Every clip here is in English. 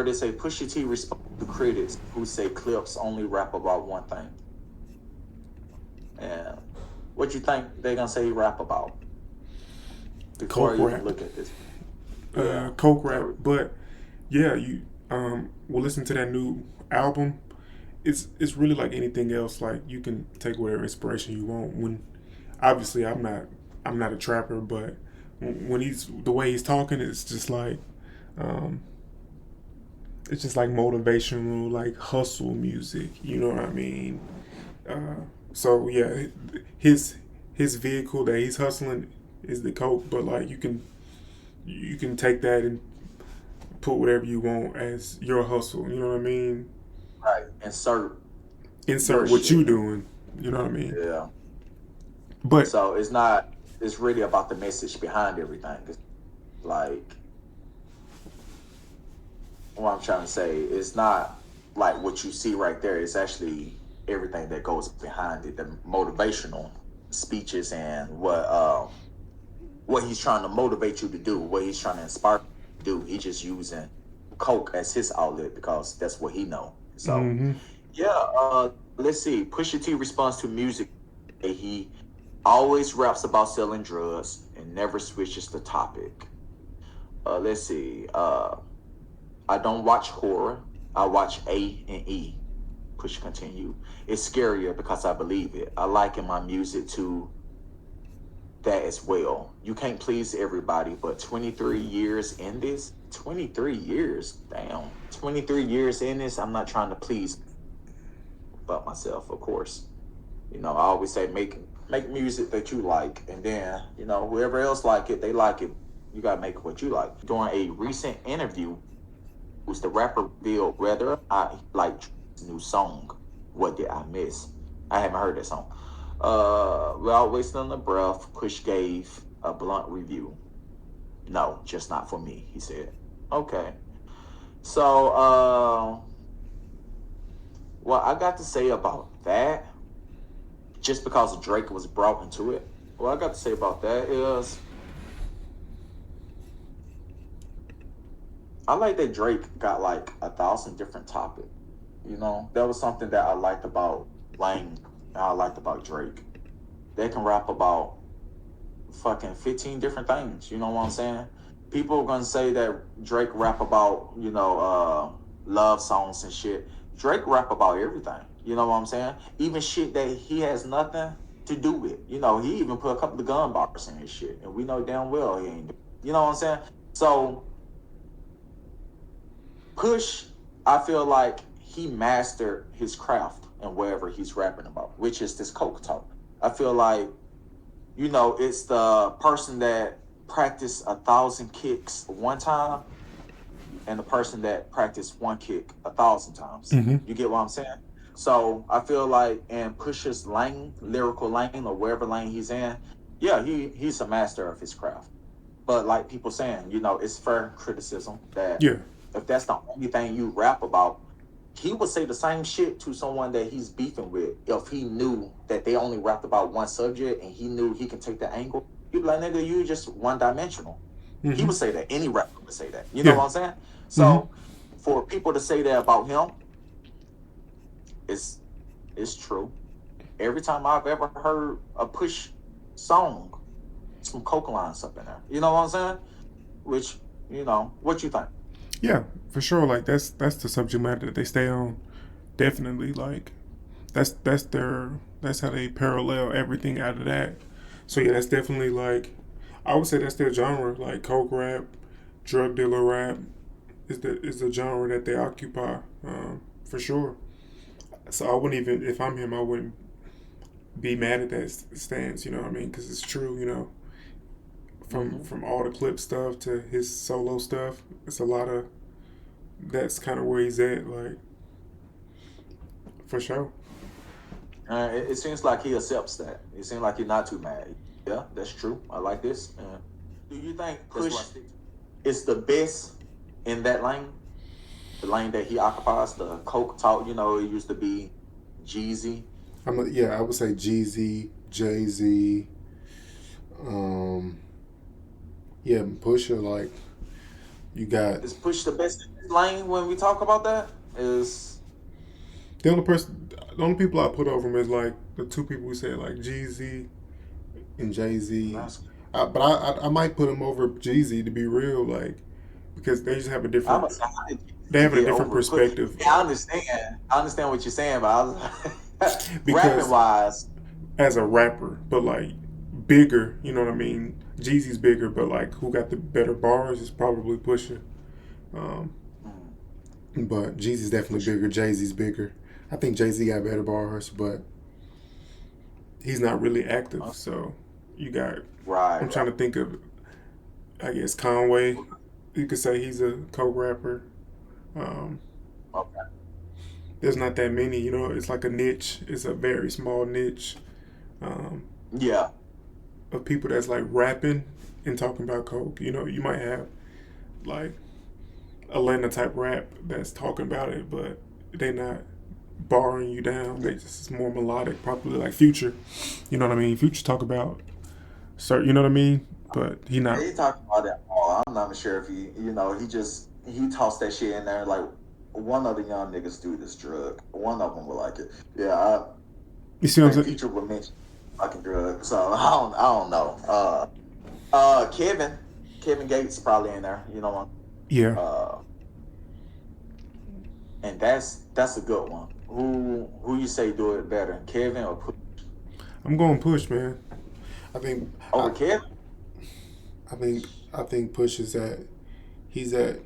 heard it say Pusha T responds to critics who say Clips only rap about one thing. And what you think they gonna say he rap about before Coke I even rap, look at this? Yeah, Coke rap. that But yeah, you will listen to that new album. It's really like anything else. Like you can take whatever inspiration you want. When obviously I'm not a trapper, but when he's the way he's talking, um, it's just like motivational, like hustle music. You know what I mean? Uh, so yeah, his his vehicle that he's hustling is the coke, but like you can take that and put whatever you want as your hustle. You know what I mean? right. Insert your Insert what shit. you doing. You know what I mean? Yeah. But So it's not. It's really about the message behind everything. It's like what I'm trying to say. It's not like what you see right there. It's actually everything that goes behind it. The motivational speeches and what he's trying to motivate you to do, what he's trying to inspire you to do. He's just using coke as his outlet because that's what he know. So mm-hmm. yeah, let's see. Pusha T responds to music. He always raps about selling drugs and never switches the topic. Let's see. I don't watch horror. I watch A and E. Push continue. It's scarier because I believe it. I liken my music to that as well. You can't please everybody, but 23 years in this, 23 years, damn. 23 years in this, I'm not trying to please but myself, of course. I always say make music that you like, and then whoever else like it, they like it. You gotta make what you like. During a recent interview, was the rapper revealed whether I like his new song. What did I miss? I haven't heard that song. Without wasting the breath, Push gave a blunt review. No, just not for me, he said. Okay. So, what I got to say about that, just because Drake was brought into it, what I got to say about that is I like that Drake got like 1,000 different topics. That was something that I liked about Wayne and I liked about Drake. They can rap about fucking 15 different things. You know what I'm saying? People are gonna say that Drake rap about, love songs and shit. Drake rap about everything. You know what I'm saying? Even shit that he has nothing to do with. He even put a couple of gun bars in his shit. And we know damn well he ain't. You know what I'm saying? So Push, I feel like he mastered his craft and wherever he's rapping about, which is this coke talk. I feel like it's the person that practiced 1,000 kicks one time and the person that practiced one kick 1,000 times. Mm-hmm. You get what I'm saying? So I feel like in Pusha's lane, lyrical lane, or wherever lane he's in, yeah, he's a master of his craft. But like people saying, it's fair criticism that Yeah. if that's the only thing you rap about, he would say the same shit to someone that he's beefing with if he knew that they only rapped about one subject and he knew he can take the angle. He'd be like, nigga, you just one dimensional. He Mm-hmm. would say that. Any rapper would say that. You know Yeah. what I'm saying? Mm-hmm. So for people to say that about him, it's it's true. Every time I've ever heard a Push song, some coke lines up in there. You know what I'm saying? Which, what you think? Yeah, for sure. Like that's the subject matter that they stay on. Definitely, like that's how they parallel everything out of that. So yeah, that's definitely like I would say that's their genre. Like coke rap, drug dealer rap is the genre that they occupy, for sure. So I wouldn't even if I'm him, I wouldn't be mad at that stance. You know what I mean? Because it's true. From Mm-hmm. from all the clip stuff to his solo stuff, it's a lot of that's kind of where he's at. Like for sure. It seems like he accepts that. It seems like he's not too mad. Yeah, that's true. I like this. Do you think Push is the best in that lane? The lane that he occupies, the Coke talk, it used to be Jeezy. Yeah, I would say Jeezy, Jay Z, um, yeah, Pusha. Like You got Is Push the best in his lane when we talk about that? Is the only people I put over him is like the two people we said like Jeezy and Jay Z. that's But I might put him over Jeezy to be real, like because they just have a I'm different a how did they he have a get different over Push? perspective Yeah, I understand. I understand what you're saying, but I was rapping because wise, as a rapper, but like bigger, you know what I mean? Jeezy's bigger, but like who got the better bars is probably Pusha. Um, mm, but Jeezy's definitely Push. bigger. Jay Z's bigger. I think Jay Z got better bars, but he's not really active. So you got. Right, I'm trying to think of. I guess Conway. You could say he's a co-rapper. Um, okay. there's not that many. You know, it's like a niche. It's a very small niche um, Yeah, of people that's like rapping and talking about coke. You know, you might have like Atlanta type rap that's talking about it, but they not barring you down. yeah. They just it's more melodic, probably like Future. You know what I mean? Future talk about certain, you know what I mean? But he not. He talked about that all. I'm not sure if he tossed that shit in there like one of the young niggas do this drug. One of them will like it. Yeah, I You see what I'm think saying? Future would mention fucking drug. So I don't know. Kevin Gates probably in there. You know, Yeah, uh, and that's a good one. Who you say do it better, Kevin or I'm going Push, man. I think I, over Kevin? I think I think Push is at he's at.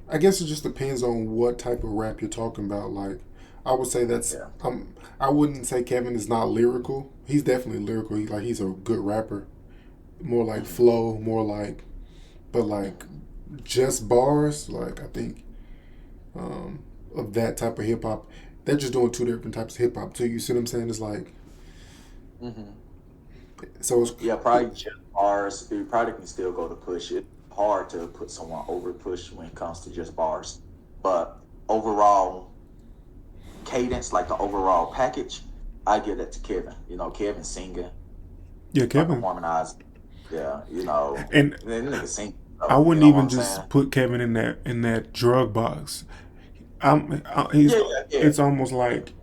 I guess it just depends on what type of rap you're talking about. Like I would say that's Yeah. I wouldn't say Kevin is not lyrical. He's definitely lyrical. He's a good rapper. More like Mhm. flow, more like but like just bars. Like I think um, of that type of hip hop. They're just doing two different types of hip hop too. You see what I'm saying? It's like Mhm. so it's Yeah, probably just bars. You probably can still go to push. It's hard to put someone over push when it comes to just bars. But overall cadence, like the overall package, I give that to Kevin. Kevin singing, yeah, fucking Kevin. harmonizing. Yeah, And then nigga sing. I You wouldn't know what even I'm saying? just put Kevin in that drug box. He's Yeah, yeah, yeah. it's almost like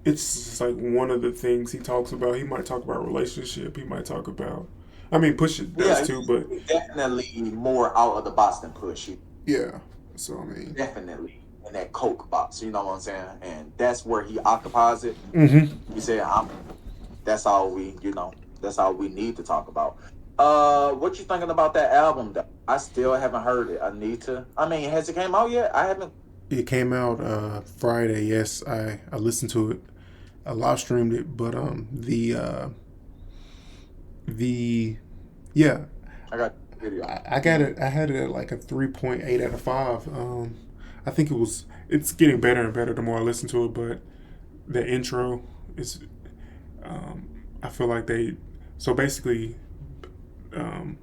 it's just like one of the things he talks about. He might talk about relationship. He might talk about. I mean, Push it does Yeah, too, but he's definitely more out of the box than push. He yeah. So I mean, definitely in that coke box. You know what I'm saying? And that's where he occupies it. hmm He said, that's all that's all we need to talk about. What you thinking about that album though? I still haven't heard it. I need to. I mean, has it came out yet? I haven't. it came out Friday. Yes, I listened to it. I live streamed it, but the yeah, I got the video. I got it. I had it at like a 3.8 out of 5. I think it's getting better and better the more I listen to it. But the intro is I feel like so basically um,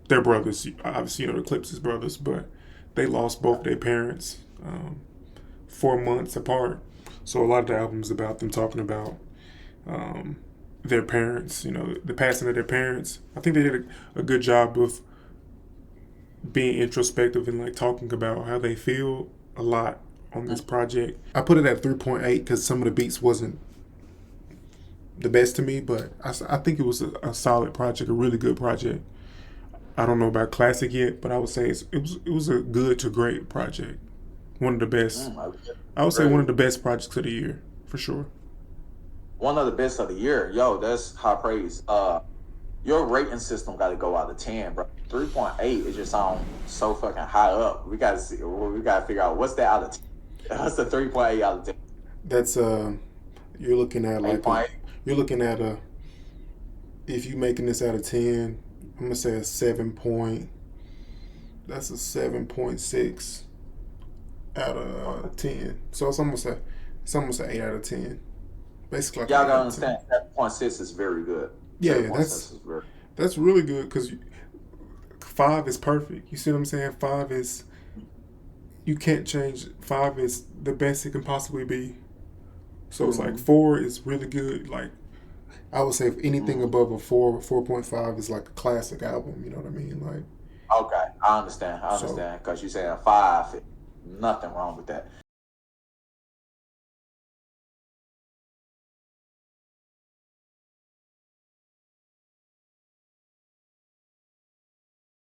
they're brothers. Obviously, the Clips is brothers, but they lost both their parents 4 months apart. So a lot of the albums about them talking about um, their parents, the passing of their parents. I think they did a good job of being introspective and like talking about how they feel a lot on this project. I put it at 3.8 because some of the beats wasn't the best to me, but I think it was a solid project, a really good project. I don't know about classic yet, but I would say it was a good to great project. One of the best. I I would say one of really the best projects of the year for sure. one of the best of the year. Yo, that's high praise. Your rating system got to go out of 10, bro. 3.8 is just sound so fucking high up. We got to see. We got to figure out what's that out of 10. What's the 3.8 out of 10? That's you're looking at like a 8.8. you're looking at a if you making this out of 10, I'm gonna say a 7 point. That's a 7.6 out of Okay. 10. So it's almost an 8 out of 10. Basically like an Y'all 8 gotta out of 10. understand. 7.6 is very good. Yeah, Seven yeah, point six is very. that's really good because 5 is perfect. You see what I'm saying? 5 is you can't change. 5 is the best it can possibly be. So it's like Mm-hmm. 4 is really good. Like I would say if anything Mm-hmm. above a 4, 4.5 is like a classic album. You know what I mean? Like Okay, I understand. I So understand because you saying five, nothing wrong with that.